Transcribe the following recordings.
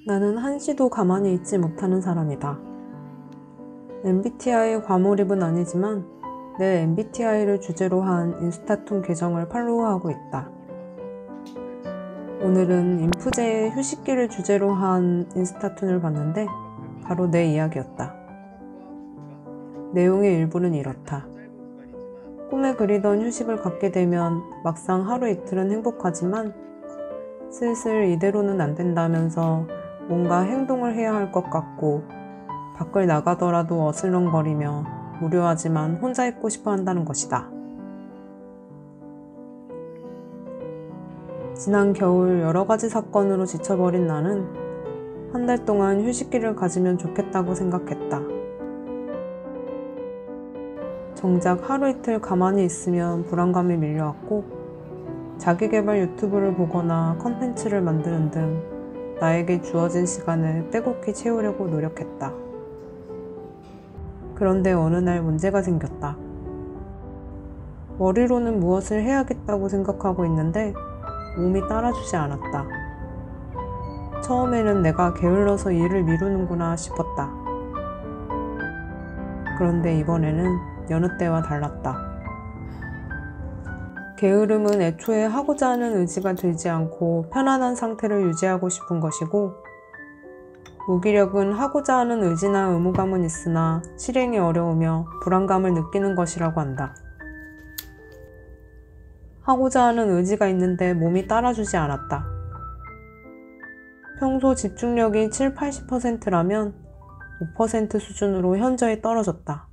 나는 한시도 가만히 있지 못하는 사람이다. MBTI 과몰입은 아니지만 내 MBTI를 주제로 한 인스타툰 계정을 팔로우하고 있다. 오늘은 인프제의 휴식기를 주제로 한 인스타툰을 봤는데 바로 내 이야기였다. 내용의 일부는 이렇다. 꿈에 그리던 휴식을 갖게 되면 막상 하루 이틀은 행복하지만 슬슬 이대로는 안 된다면서 뭔가 행동을 해야 할 것 같고 밖을 나가더라도 어슬렁거리며 무료하지만 혼자 있고 싶어 한다는 것이다. 지난 겨울 여러 가지 사건으로 지쳐버린 나는 한 달 동안 휴식기를 가지면 좋겠다고 생각했다. 정작 하루 이틀 가만히 있으면 불안감이 밀려왔고 자기계발 유튜브를 보거나 컨텐츠를 만드는 등 나에게 주어진 시간을 빼곡히 채우려고 노력했다. 그런데 어느 날 문제가 생겼다. 머리로는 무엇을 해야겠다고 생각하고 있는데 몸이 따라주지 않았다. 처음에는 내가 게을러서 일을 미루는구나 싶었다. 그런데 이번에는 여느 때와 달랐다. 게으름은 애초에 하고자 하는 의지가 들지 않고 편안한 상태를 유지하고 싶은 것이고, 무기력은 하고자 하는 의지나 의무감은 있으나 실행이 어려우며 불안감을 느끼는 것이라고 한다. 하고자 하는 의지가 있는데 몸이 따라주지 않았다. 평소 집중력이 7-80%라면 5% 수준으로 현저히 떨어졌다.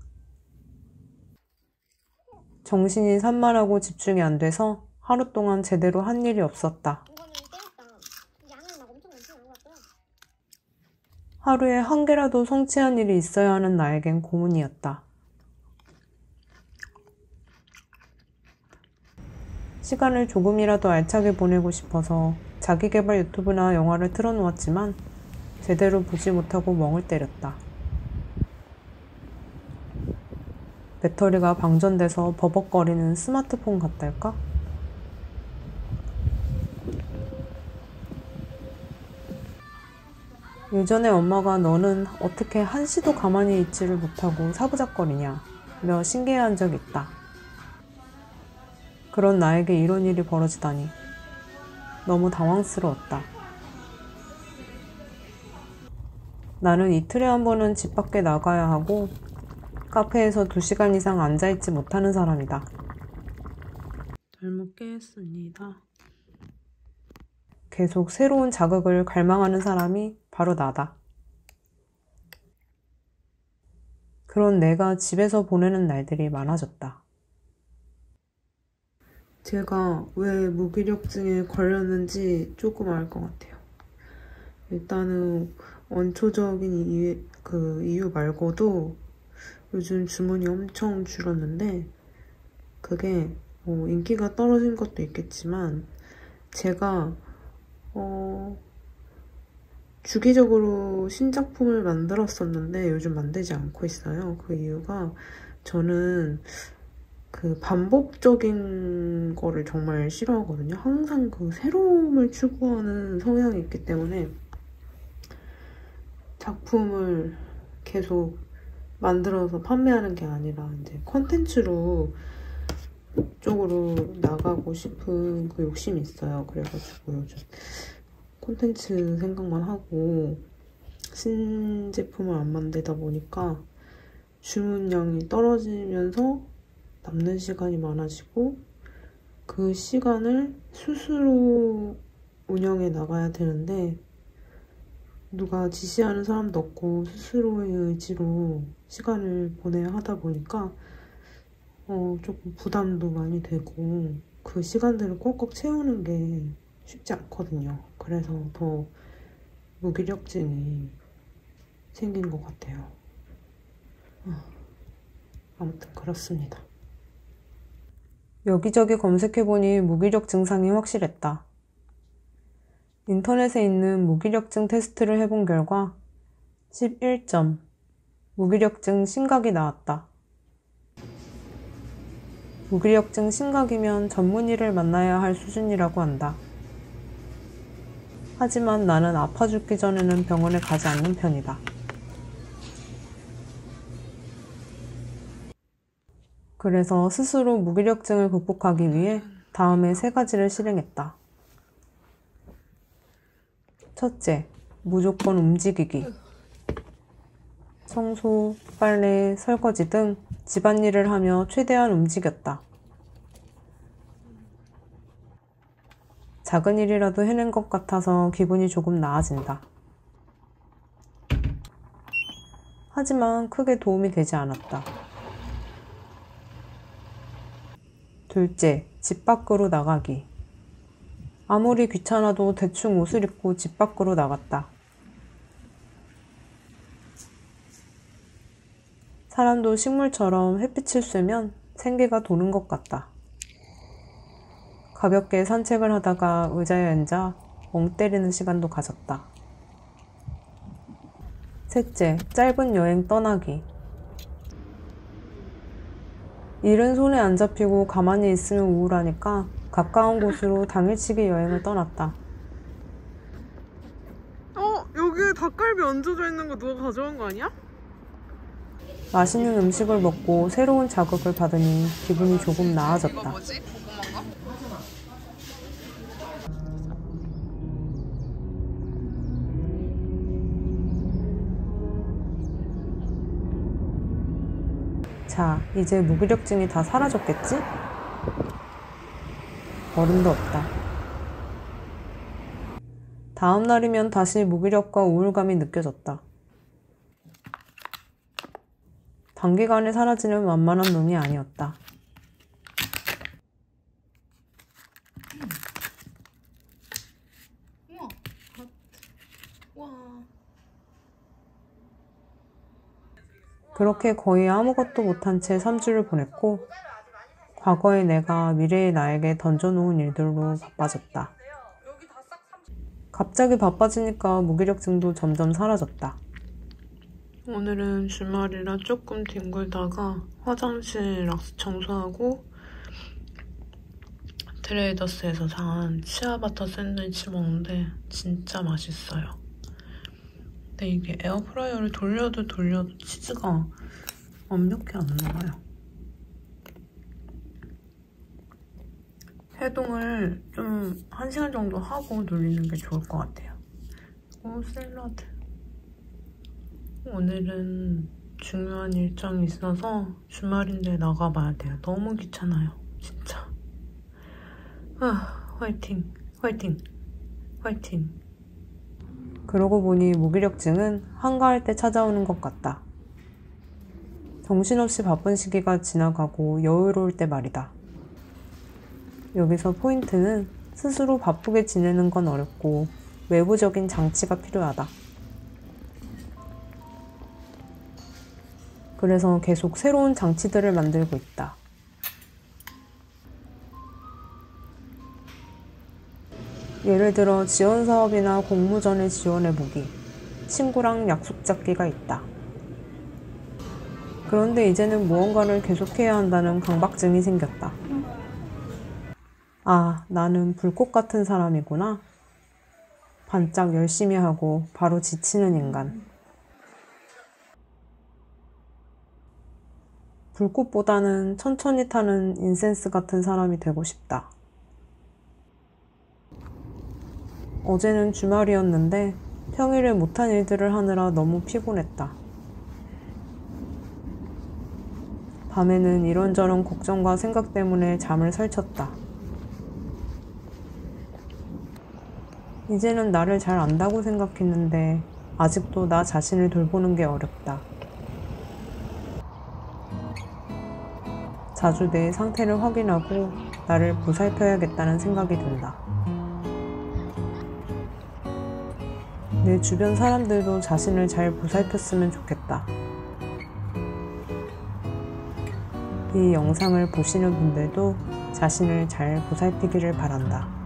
정신이 산만하고 집중이 안 돼서 하루 동안 제대로 한 일이 없었다. 하루에 한 개라도 성취한 일이 있어야 하는 나에겐 고문이었다. 시간을 조금이라도 알차게 보내고 싶어서 자기계발 유튜브나 영화를 틀어놓았지만 제대로 보지 못하고 멍을 때렸다. 배터리가 방전돼서 버벅거리는 스마트폰 같달까? 예전에 엄마가 너는 어떻게 한시도 가만히 있지를 못하고 사부작거리냐 며 신기해한 적이 있다. 그런 나에게 이런 일이 벌어지다니 너무 당황스러웠다. 나는 이틀에 한 번은 집 밖에 나가야 하고 카페에서 2시간 이상 앉아있지 못하는 사람이다. 잘 먹겠습니다. 계속 새로운 자극을 갈망하는 사람이 바로 나다. 그런 내가 집에서 보내는 날들이 많아졌다. 제가 왜 무기력증에 걸렸는지 조금 알 것 같아요. 일단은 원초적인 이유 말고도 요즘 주문이 엄청 줄었는데 그게 뭐 인기가 떨어진 것도 있겠지만 제가 주기적으로 신작품을 만들었었는데 요즘 만들지 않고 있어요. 그 이유가 저는 반복적인 거를 정말 싫어하거든요. 항상 새로움을 추구하는 성향이 있기 때문에 작품을 계속 만들어서 판매하는 게 아니라 이제 컨텐츠로 쪽으로 나가고 싶은 그 욕심이 있어요. 그래가지고 요즘 콘텐츠 생각만 하고 신제품을 안 만들다 보니까 주문량이 떨어지면서 남는 시간이 많아지고 그 시간을 스스로 운영해 나가야 되는데 누가 지시하는 사람도 없고 스스로의 의지로 시간을 보내야 하다 보니까 조금 부담도 많이 되고 그 시간들을 꼭꼭 채우는 게 쉽지 않거든요. 그래서 더 무기력증이 생긴 것 같아요. 아무튼 그렇습니다. 여기저기 검색해보니 무기력 증상이 확실했다. 인터넷에 있는 무기력증 테스트를 해본 결과 11점, 무기력증 심각이 나왔다. 무기력증 심각이면 전문의를 만나야 할 수준이라고 한다. 하지만 나는 아파 죽기 전에는 병원에 가지 않는 편이다. 그래서 스스로 무기력증을 극복하기 위해 다음에 3가지를 실행했다. 첫째, 무조건 움직이기. 청소, 빨래, 설거지 등 집안일을 하며 최대한 움직였다. 작은 일이라도 해낸 것 같아서 기분이 조금 나아진다. 하지만 크게 도움이 되지 않았다. 둘째, 집 밖으로 나가기. 아무리 귀찮아도 대충 옷을 입고 집 밖으로 나갔다. 사람도 식물처럼 햇빛을 쐬면 생기가 도는 것 같다. 가볍게 산책을 하다가 의자에 앉아 멍 때리는 시간도 가졌다. 셋째, 짧은 여행 떠나기. 일은 손에 안 잡히고 가만히 있으면 우울하니까 가까운 곳으로 당일치기 여행을 떠났다. 여기 닭갈비 얹어져 있는 거 누가 가져온 거 아니야? 맛있는 음식을 먹고 새로운 자극을 받으니 기분이 조금 나아졌다. 이거 뭐지? 고구마인가? 자, 이제 무기력증이 다 사라졌겠지? 어림도 없다. 다음 날이면 다시 무기력과 우울감이 느껴졌다. 단기간에 사라지는 만만한 놈이 아니었다. 그렇게 거의 아무것도 못한 채 3주를 보냈고 과거의 내가 미래의 나에게 던져놓은 일들로 바빠졌다. 갑자기 바빠지니까 무기력증도 점점 사라졌다. 오늘은 주말이라 조금 뒹굴다가 화장실 락스 청소하고 트레이더스에서 산 치아바타 샌드위치 먹는데 진짜 맛있어요. 근데 이게 에어프라이어를 돌려도 치즈가 완벽히 안 나와요. 해동을 좀 1시간 정도 하고 돌리는 게 좋을 것 같아요. 그리고 샐러드. 오늘은 중요한 일정이 있어서 주말인데 나가봐야 돼요. 너무 귀찮아요. 진짜. 화이팅. 화이팅. 화이팅. 그러고 보니 무기력증은 한가할 때 찾아오는 것 같다. 정신없이 바쁜 시기가 지나가고 여유로울 때 말이다. 여기서 포인트는 스스로 바쁘게 지내는 건 어렵고 외부적인 장치가 필요하다. 그래서 계속 새로운 장치들을 만들고 있다. 예를 들어 지원 사업이나 공모전에 지원해보기, 친구랑 약속 잡기가 있다. 그런데 이제는 무언가를 계속해야 한다는 강박증이 생겼다. 아, 나는 불꽃 같은 사람이구나. 반짝 열심히 하고 바로 지치는 인간. 불꽃보다는 천천히 타는 인센스 같은 사람이 되고 싶다. 어제는 주말이었는데 평일에 못한 일들을 하느라 너무 피곤했다. 밤에는 이런저런 걱정과 생각 때문에 잠을 설쳤다. 이제는 나를 잘 안다고 생각했는데 아직도 나 자신을 돌보는 게 어렵다. 자주 내 상태를 확인하고 나를 보살펴야겠다는 생각이 든다. 내 주변 사람들도 자신을 잘 보살폈으면 좋겠다. 이 영상을 보시는 분들도 자신을 잘 보살피기를 바란다.